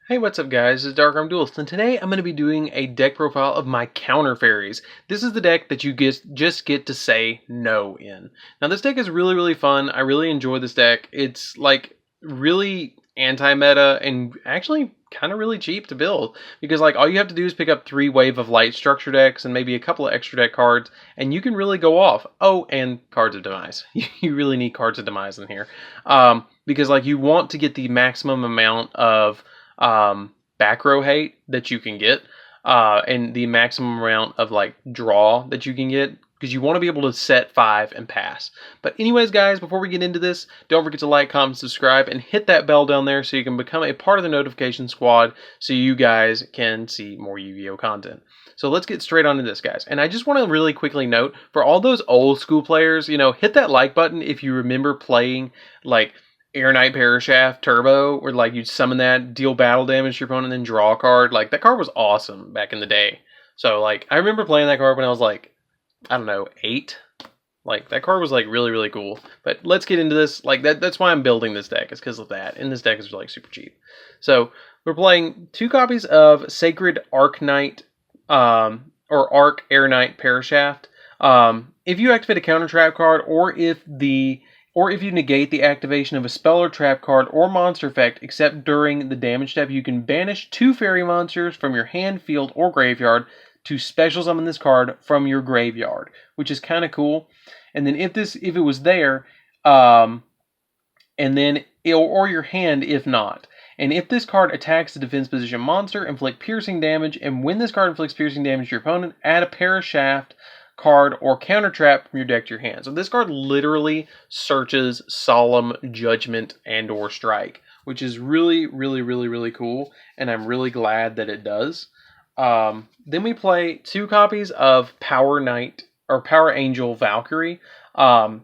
Hey, what's up guys, this is DarkArmedAlliance, and today I'm going to be doing a deck profile of my counter fairies. This is the deck that you just get to say no in. Now this deck is really fun. I really enjoy this deck. It's like really anti-meta and actually kind of really cheap to build, because like all you have to do is pick up 3 Wave of Light structure decks and maybe a couple of extra deck cards, and you can really go off. Oh, and Cards of Demise. You really need Cards of Demise in here, because like you want to get the maximum amount of back row hate that you can get, and the maximum amount of like draw that you can get, because you want to be able to set 5 and pass. But anyways guys, before we get into this, don't forget to like, comment, subscribe, and hit that bell down there so you can become a part of the notification squad so you guys can see more Yu-Gi-Oh content. So let's get straight on to this, guys. And I just want to really quickly note, for all those old school players, hit that like button if you remember playing like Air Knight Parashaft Turbo, where like you'd summon that, deal battle damage to your opponent, and then draw a card. Like that card was awesome back in the day. So like I remember playing that card when I was like, I don't know, 8. Like that card was like really cool. But let's get into this. Like that's why I'm building this deck, is because of that. And this deck is like super cheap. So we're playing 2 copies of Sacred Arc Knight, or Arc Air Knight Parashaft. If you activate a counter trap card, or if you negate the activation of a spell or trap card or monster effect, except during the damage step, you can banish 2 fairy monsters from your hand, field, or graveyard to special summon this card from your graveyard, which is kind of cool. And then if it was there, or your hand if not. And if this card attacks the defense position monster, inflict piercing damage, and when this card inflicts piercing damage to your opponent, add a Parashaft card or counter trap from your deck to your hand. So this card literally searches Solemn Judgment and or Strike, which is really cool, and I'm really glad that it does. Then we play 2 copies of Power Knight or Power Angel Valkyrie.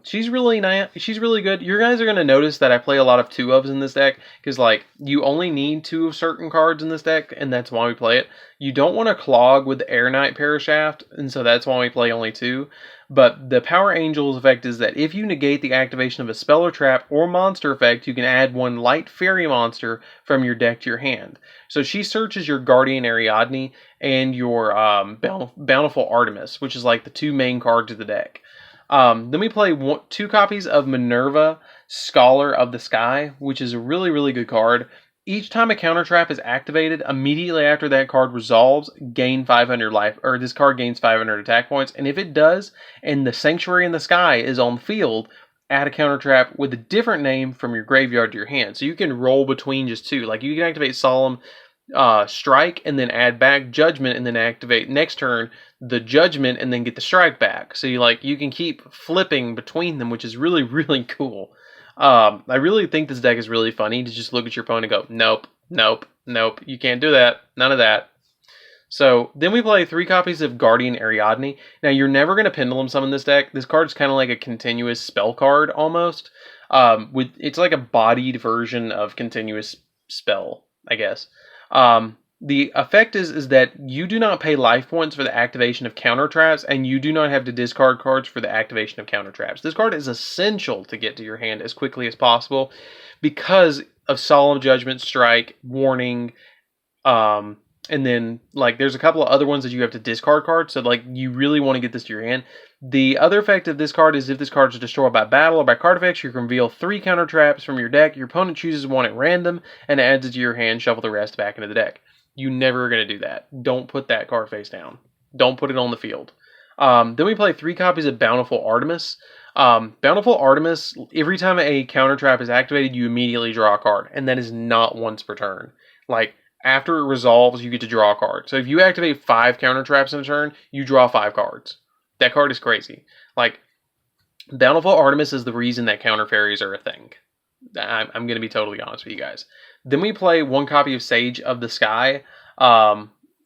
She's really nice. She's really good. You guys are going to notice that I play a lot of 2-ofs in this deck, because like you only need 2 of certain cards in this deck, and that's why we play it. You don't want to clog with the Air Knight Parashaft, and so that's why we play only 2. But the Power Angel's effect is that if you negate the activation of a spell or trap or monster effect, you can add 1 light fairy monster from your deck to your hand. So she searches your Guardian Ariadne and your Bountiful Artemis, which is like the 2 main cards of the deck. Then we play 2 copies of Minerva, Scholar of the Sky, which is a really good card. Each time a counter trap is activated, immediately after that card resolves, gain 500 life, or this card gains 500 attack points. And if it does, and the Sanctuary in the Sky is on the field, add a counter trap with a different name from your graveyard to your hand. So you can roll between just 2. Like you can activate Solemn Strike and then add back Judgment, and then activate next turn the Judgment and then get the Strike back. So you can keep flipping between them, which is really cool. I really think this deck is really funny to just look at your opponent and go, nope, you can't do that, none of that. So then we play 3 copies of Guardian Ariadne. Now you're never going to Pendulum Summon this deck. This card's kind of like a continuous spell card almost. It's like a bodied version of continuous spell, I guess. The effect is that you do not pay life points for the activation of counter traps, and you do not have to discard cards for the activation of counter traps. This card is essential to get to your hand as quickly as possible because of Solemn Judgment, Strike, Warning, and then like there's a couple of other ones that you have to discard cards, so like you really want to get this to your hand. The other effect of this card is if this card is destroyed by battle or by card effects, you can reveal 3 counter traps from your deck. Your opponent chooses 1 at random and adds it to your hand, shuffle the rest back into the deck. You never are going to do that. Don't put that card face down. Don't put it on the field. Then we play 3 copies of Bountiful Artemis. Bountiful Artemis, every time a counter trap is activated, you immediately draw a card, and that is not once per turn. Like, after it resolves, you get to draw a card. So if you activate 5 counter traps in a turn, you draw 5 cards. That card is crazy. Like, Bountiful Artemis is the reason that counter fairies are a thing. I'm going to be totally honest with you guys. Then we play 1 copy of Sage of the Sky.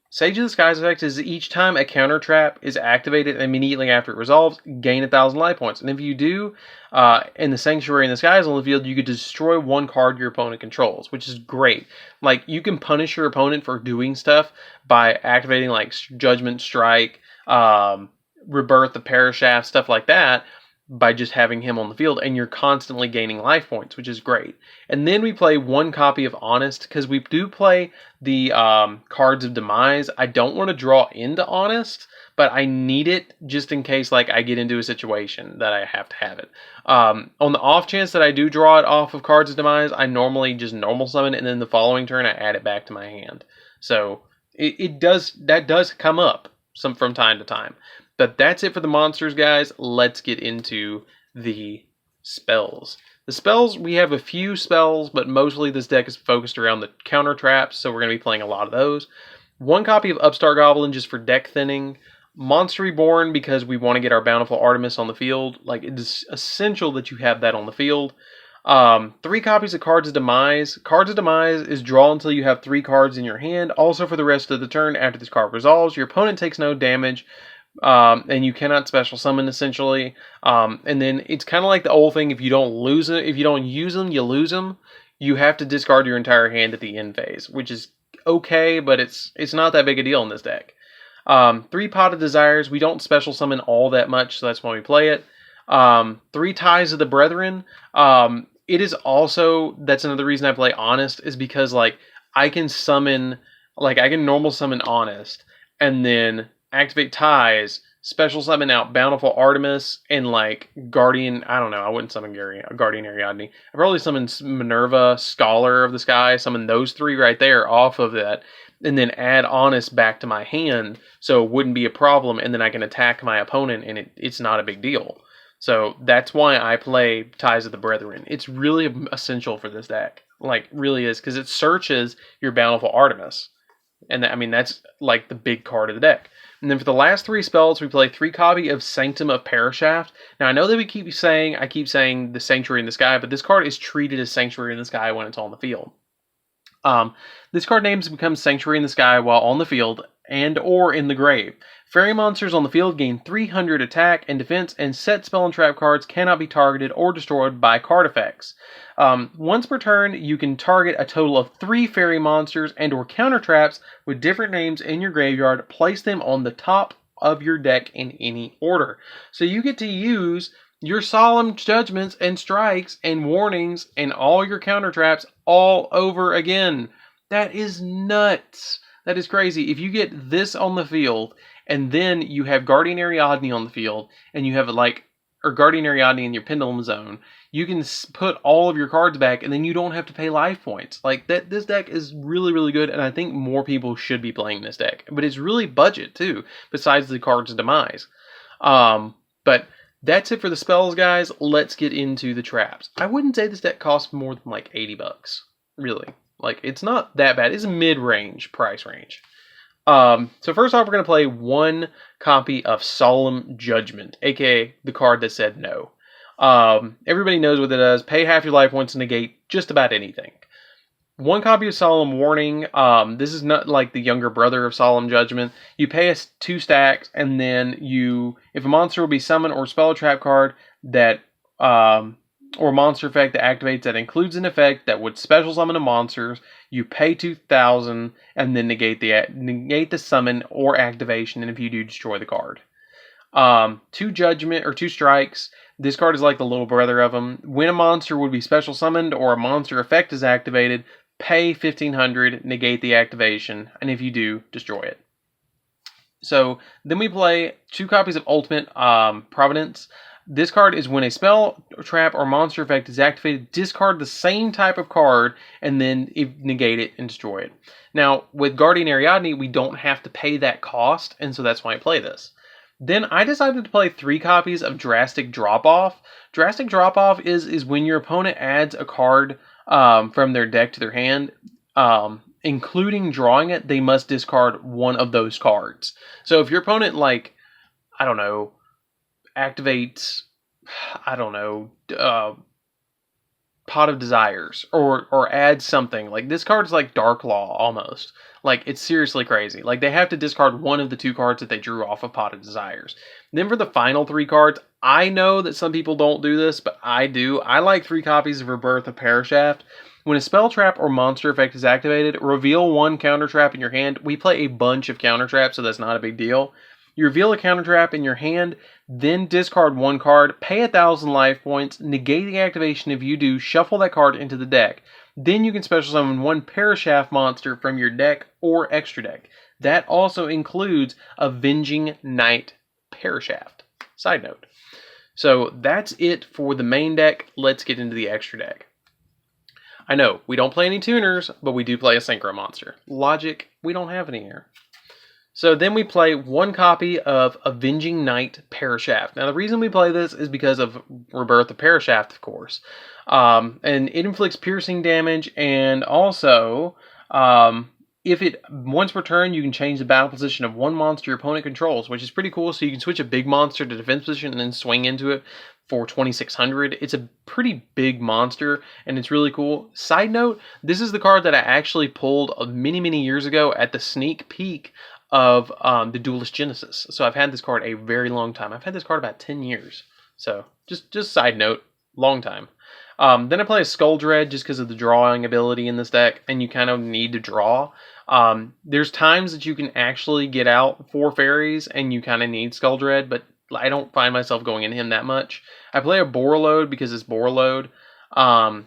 Sage of the Sky's effect is each time a counter trap is activated immediately after it resolves, gain 1,000 life points. And if you do, and the Sanctuary in the Sky is on the field, you could destroy 1 card your opponent controls, which is great. Like, you can punish your opponent for doing stuff by activating, like, Judgment, Strike, Rebirth, the Parashaft, stuff like that. by just having him on the field, and you're constantly gaining life points, which is great. And then we play one copy of Honest, because we do play the Cards of Demise. I don't want to draw into Honest, but I need it just in case like I get into a situation that I have to have it. On the off chance that I do draw it off of Cards of Demise, I normally just normal summon it, and then the following turn I add it back to my hand. So that does come up from time to time. But that's it for the monsters, guys. Let's get into the spells. The spells, we have a few spells, but mostly this deck is focused around the counter traps, so we're going to be playing a lot of those. One copy of Upstart Goblin just for deck thinning. Monster Reborn because we want to get our Bountiful Artemis on the field. Like, it is essential that you have that on the field. 3 copies of Cards of Demise. Cards of Demise is draw until you have 3 cards in your hand. Also for the rest of the turn, after this card resolves, your opponent takes no damage. And you cannot special summon essentially. And then it's kind of like the old thing: if you don't use them, you lose them. You have to discard your entire hand at the end phase, which is okay, but it's not that big a deal in this deck. 3 Pot of Desires. We don't special summon all that much, so that's why we play it. 3 Ties of the Brethren. It is also, that's another reason I play Honest, is because like I can normal summon Honest, and then activate Ties, special summon out Bountiful Artemis, and like Guardian, I don't know, I wouldn't summon Guardian Ariadne. I'd probably summon Minerva, Scholar of the Sky, summon those 3 right there off of that, and then add Honest back to my hand, so it wouldn't be a problem, and then I can attack my opponent, and it's not a big deal. So that's why I play Ties of the Brethren. It's really essential for this deck. Like, really is, because it searches your Bountiful Artemis. And that's like the big card of the deck. And then for the last 3 spells, we play 3 copy of Sanctum of Parashaft. Now, I know that I keep saying the Sanctuary in the Sky, but this card is treated as Sanctuary in the Sky when it's on the field. This card names becomes Sanctuary in the Sky while on the field and or in the grave. Fairy monsters on the field gain 300 attack and defense, and set spell and trap cards cannot be targeted or destroyed by card effects. Once per turn, you can target a total of 3 fairy monsters and or counter traps with different names in your graveyard. Place them on the top of your deck in any order. So you get to use your Solemn Judgments and Strikes and Warnings and all your counter traps all over again. That is nuts. That is crazy. If you get this on the field, and then you have Guardian Ariadne on the field, and you have Guardian Ariadne in your Pendulum Zone, you can put all of your cards back, and then you don't have to pay life points. Like, that, this deck is really, really good, and I think more people should be playing this deck. But it's really budget, too, besides the Cards of Demise. But that's it for the spells, guys. Let's get into the traps. I wouldn't say this deck costs more than, like, $80. Really. Like, it's not that bad. It's a mid-range price range. So first off, we're going to play 1 copy of Solemn Judgment, aka the card that said no. Everybody knows what it does. Pay half your life points to negate just about anything. 1 copy of Solemn Warning. This is not like the younger brother of Solemn Judgment. You pay us 2 stacks, and then if a monster will be summoned or spell a trap card that, or monster effect that activates that includes an effect that would special summon a monster, you pay 2,000 and then negate the summon or activation, and if you do, destroy the card. 2 Judgment or 2 Strikes. This card is like the little brother of them. When a monster would be special summoned or a monster effect is activated, pay 1,500, negate the activation, and if you do, destroy it. So then we play 2 copies of Ultimate Providence. This card is when a spell, trap, or monster effect is activated, discard the same type of card and then negate it and destroy it. Now, with Guardian Ariadne, we don't have to pay that cost, and so that's why I play this. Then I decided to play 3 copies of Drastic Drop-Off. Drastic Drop-Off is when your opponent adds a card from their deck to their hand, including drawing it, they must discard one of those cards. So if your opponent, activates, Pot of Desires, or adds something, like this card's like Dark Law almost. Like, it's seriously crazy. Like, they have to discard one of the 2 cards that they drew off of Pot of Desires. Then for the final 3 cards, I know that some people don't do this, but I do. I like 3 copies of Rebirth of Parashaft. When a spell trap or monster effect is activated, reveal 1 counter trap in your hand. We play a bunch of counter traps, so that's not a big deal. You reveal a counter trap in your hand, then discard one card, pay 1,000 life points, negate the activation. If you do, shuffle that card into the deck. Then you can special summon one Parashaft monster from your deck or extra deck. That also includes Avenging Knight Parashaft. Side note. So that's it for the main deck. Let's get into the extra deck. I know, we don't play any tuners, but we do play a Synchro monster. Logic, we don't have any here. So then we play one copy of Avenging Knight Parashaft. Now the reason we play this is because of Rebirth of Parashaft, of course. And it inflicts piercing damage, and also, if it once per turn, you can change the battle position of one monster your opponent controls, which is pretty cool. So you can switch a big monster to defense position and then swing into it for 2,600. It's a pretty big monster, and it's really cool. Side note, this is the card that I actually pulled many years ago at the sneak peek of the Duelist Genesis. So I've had this card a very long time. I've had this card about 10 years. So just side note, long time. Then I play a Skull Dread just because of the drawing ability in this deck, and you kind of need to draw. There's times that you can actually get out 4 fairies and you kind of need Skull Dread, but I don't find myself going into him that much. I play a Borreload because it's Borreload.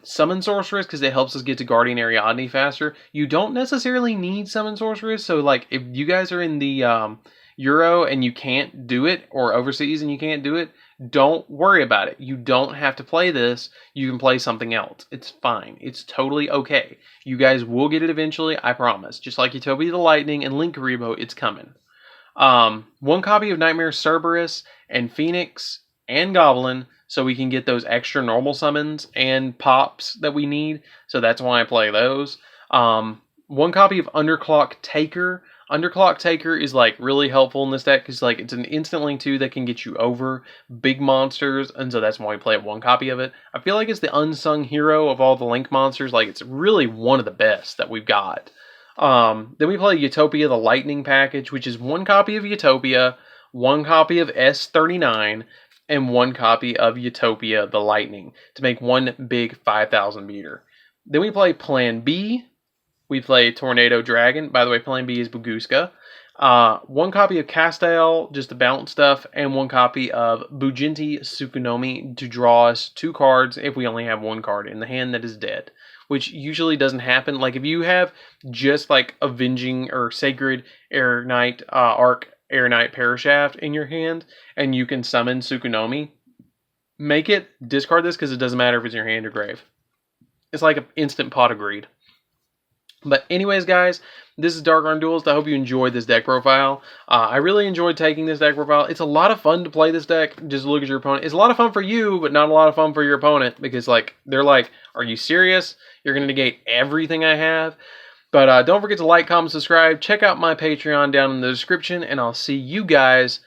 Summon Sorceress because it helps us get to Guardian Ariadne faster. You don't necessarily need Summon Sorceress, so like if you guys are in the Euro and you can't do it, or overseas and you can't do it, don't worry about it. You don't have to play this. You can play something else. It's fine. It's totally okay. You guys will get it eventually, I promise. Just like Utopia the Lightning and Linkuriboh, it's coming. One copy of Nightmare Cerberus and Phoenix and Goblin, so we can get those extra normal summons and pops that we need. So that's why I play those. One copy of Underclock Taker. Underclock Taker is like really helpful in this deck because like it's an instant link 2 that can get you over big monsters, and so that's why we play one copy of it. I feel like it's the unsung hero of all the link monsters. Like it's really one of the best that we've got. Then we play Utopia the Lightning package, which is one copy of Utopia, one copy of S39, and one copy of Utopia the Lightning to make one big 5,000 meter. Then we play Plan B. We play Tornado Dragon. By the way, Plan B is Buguska. One copy of Castael, just the bounce stuff, and one copy of Bujinti Tsukunomi to draw us 2 cards if we only have 1 card in the hand that is dead, which usually doesn't happen. Like if you have just like Avenging or Sacred Air Knight, Arc Air Knight Parashaft in your hand, and you can summon Tsukunomi, make it discard this because it doesn't matter if it's in your hand or grave. It's like an instant pot of greed. But anyways, guys, this is Dark Arm Duelist. I hope you enjoyed this deck profile. I really enjoyed taking this deck profile. It's a lot of fun to play this deck. Just look at your opponent. It's a lot of fun for you, but not a lot of fun for your opponent because like they're like, are you serious? You're going to negate everything I have? But don't forget to like, comment, subscribe. Check out my Patreon down in the description, and I'll see you guys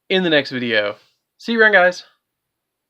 in the next video. See you around, guys.